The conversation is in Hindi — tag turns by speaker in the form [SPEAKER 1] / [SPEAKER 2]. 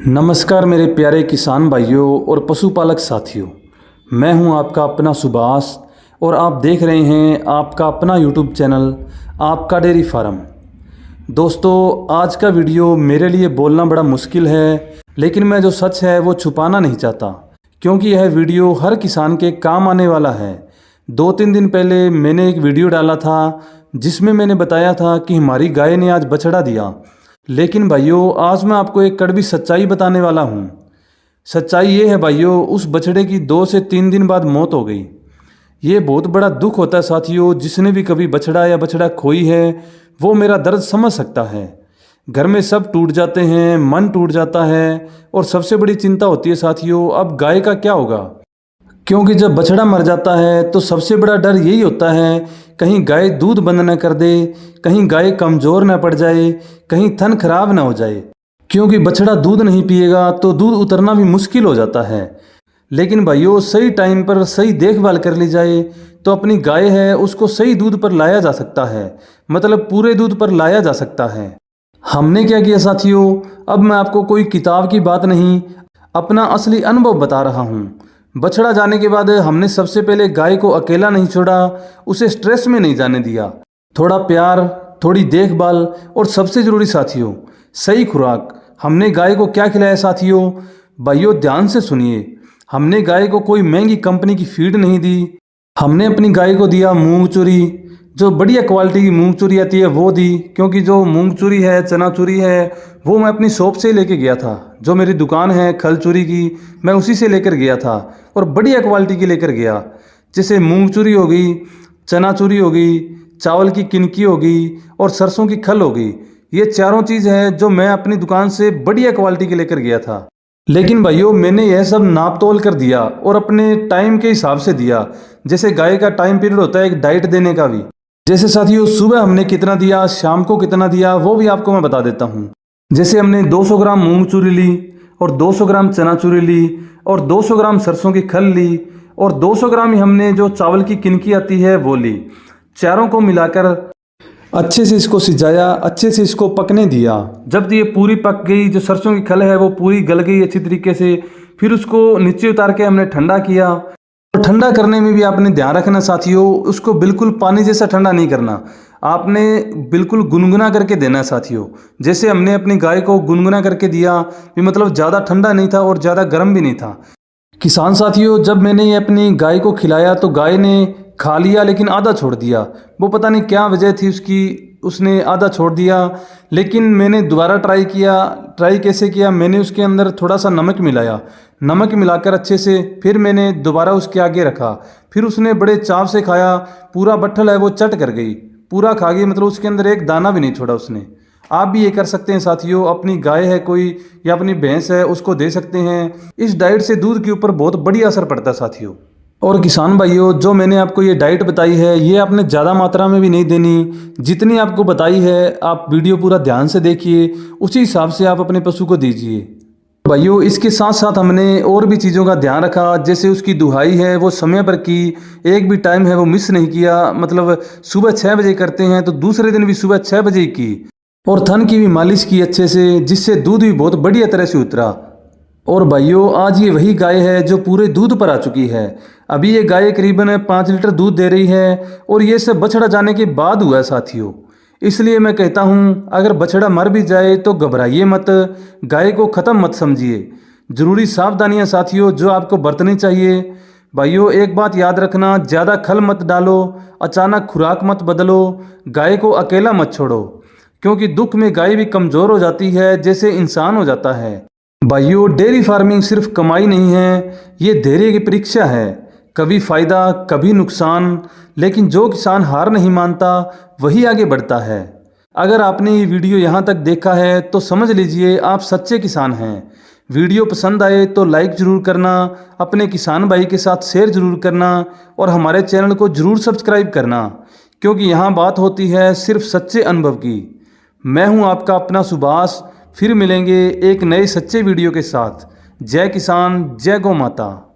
[SPEAKER 1] नमस्कार मेरे प्यारे किसान भाइयों और पशुपालक साथियों, मैं हूं आपका अपना सुभाष और आप देख रहे हैं आपका अपना यूट्यूब चैनल आपका डेयरी फार्म। दोस्तों, आज का वीडियो मेरे लिए बोलना बड़ा मुश्किल है, लेकिन मैं जो सच है वो छुपाना नहीं चाहता, क्योंकि यह वीडियो हर किसान के काम आने वाला है। 2-3 दिन पहले मैंने एक वीडियो डाला था जिसमें मैंने बताया था कि हमारी गाय ने आज बछड़ा दिया, लेकिन भाइयों आज मैं आपको एक कड़वी सच्चाई बताने वाला हूँ। सच्चाई ये है भाइयों, उस बछड़े की 2 से 3 दिन बाद मौत हो गई। ये बहुत बड़ा दुख होता है साथियों। जिसने भी कभी बछड़ा या बछड़ा खोई है वो मेरा दर्द समझ सकता है। घर में सब टूट जाते हैं, मन टूट जाता है, और सबसे बड़ी चिंता होती है साथियों, अब गाय का क्या होगा। क्योंकि जब बछड़ा मर जाता है तो सबसे बड़ा डर यही होता है, कहीं गाय दूध बंद न कर दे, कहीं गाय कमज़ोर न पड़ जाए, कहीं थन खराब ना हो जाए। क्योंकि बछड़ा दूध नहीं पिएगा तो दूध उतरना भी मुश्किल हो जाता है। लेकिन भाइयों, सही टाइम पर सही देखभाल कर ली जाए तो अपनी गाय है उसको सही दूध पर लाया जा सकता है, मतलब पूरे दूध पर लाया जा सकता है। हमने क्या किया साथियों, अब मैं आपको कोई किताब की बात नहीं, अपना असली अनुभव बता रहा हूँ। बछड़ा जाने के बाद हमने सबसे पहले गाय को अकेला नहीं छोड़ा, उसे स्ट्रेस में नहीं जाने दिया। थोड़ा प्यार, थोड़ी देखभाल, और सबसे ज़रूरी साथियों सही खुराक। हमने गाय को क्या खिलाया साथियों, भाइयों ध्यान से सुनिए। हमने गाय को कोई महंगी कंपनी की फीड नहीं दी। हमने अपनी गाय को दिया मूंग चूरी, जो बढ़िया क्वालिटी की मूंग चूरी आती है वो दी। क्योंकि जो मूंग चूरी है, चना चूरी है, वो मैं अपनी शॉप से लेके गया था। जो मेरी दुकान है खल चूरी की, मैं उसी से लेकर गया था और बढ़िया क्वालिटी की लेकर गया। जैसे मूंग चूरी हो गई, चना चूरी हो गई, चावल की किनकी हो गई और सरसों की खल हो गई। ये चारों चीज़ है जो मैं अपनी दुकान से बढ़िया क्वालिटी की लेकर गया था। लेकिन भाइयों, मैंने यह सब नाप तोल कर दिया और अपने टाइम के हिसाब से दिया। जैसे गाय का टाइम पीरियड होता है एक डाइट देने का भी। जैसे साथियों सुबह हमने कितना दिया, शाम को कितना दिया, वो भी आपको मैं बता देता हूँ। जैसे हमने 200 ग्राम मूंग चूरी ली और 200 ग्राम चना चूरी ली और 200 ग्राम सरसों की खल ली और 200 ग्राम ही हमने जो चावल की किनकी आती है वो ली। चारों को मिलाकर अच्छे से इसको सिजाया, अच्छे से इसको पकने दिया। जब ये पूरी पक गई, जो सरसों की खल है वो पूरी गल गई अच्छी तरीके से, फिर उसको नीचे उतार के हमने ठंडा किया। और ठंडा करने में भी आपने ध्यान रखना साथियों, उसको बिल्कुल पानी जैसा ठंडा नहीं करना, आपने बिल्कुल गुनगुना करके देना साथियों। जैसे हमने अपनी गाय को गुनगुना करके दिया, भी मतलब ज़्यादा ठंडा नहीं था और ज़्यादा गर्म भी नहीं था। किसान साथियों, जब मैंने ये अपनी गाय को खिलाया तो गाय ने खा लिया, लेकिन आधा छोड़ दिया। वो पता नहीं क्या वजह थी उसकी, उसने आधा छोड़ दिया। लेकिन मैंने दोबारा ट्राई किया। ट्राई कैसे किया, मैंने उसके अंदर थोड़ा सा नमक मिलाया। नमक मिलाकर अच्छे से फिर मैंने दोबारा उसके आगे रखा। फिर उसने बड़े चाव से खाया। पूरा बट्ठल है वो चट कर गई, पूरा खा गई, मतलब उसके अंदर एक दाना भी नहीं छोड़ा उसने। आप भी ये कर सकते हैं साथियों। अपनी गाय है कोई या अपनी भैंस है, उसको दे सकते हैं। इस डाइट से दूध के ऊपर बहुत बढ़िया असर पड़ता है साथियों। और किसान भाइयों, जो मैंने आपको ये डाइट बताई है ये आपने ज़्यादा मात्रा में भी नहीं देनी। जितनी आपको बताई है आप वीडियो पूरा ध्यान से देखिए, उसी हिसाब से आप अपने पशु को दीजिए। भाइयों, इसके साथ साथ हमने और भी चीज़ों का ध्यान रखा। जैसे उसकी दुहाई है वो समय पर की, एक भी टाइम है वो मिस नहीं किया। मतलब सुबह 6 बजे करते हैं तो दूसरे दिन भी सुबह 6 बजे की। और थन की भी मालिश की अच्छे से, जिससे दूध भी बहुत बढ़िया तरह से उतरा। और भाइयों, आज ये वही गाय है जो पूरे दूध पर आ चुकी है। अभी ये गाय करीबन 5 लीटर दूध दे रही है, और ये सब बछड़ा जाने के बाद हुआ है साथियों। इसलिए मैं कहता हूँ, अगर बछड़ा मर भी जाए तो घबराइए मत, गाय को ख़त्म मत समझिए। ज़रूरी सावधानियाँ साथियों जो आपको बरतनी चाहिए। भाइयों, एक बात याद रखना, ज़्यादा खल मत डालो, अचानक खुराक मत बदलो, गाय को अकेला मत छोड़ो। क्योंकि दुख में गाय भी कमज़ोर हो जाती है जैसे इंसान हो जाता है। भाइयों, डेयरी फार्मिंग सिर्फ कमाई नहीं है, ये धैर्य की परीक्षा है। कभी फ़ायदा कभी नुकसान, लेकिन जो किसान हार नहीं मानता वही आगे बढ़ता है। अगर आपने ये वीडियो यहाँ तक देखा है तो समझ लीजिए आप सच्चे किसान हैं। वीडियो पसंद आए तो लाइक ज़रूर करना, अपने किसान भाई के साथ शेयर ज़रूर करना, और हमारे चैनल को ज़रूर सब्सक्राइब करना, क्योंकि यहाँ बात होती है सिर्फ सच्चे अनुभव की। मैं हूँ आपका अपना सुभाष। फिर मिलेंगे एक नए सच्चे वीडियो के साथ। जय किसान, जय गौ माता।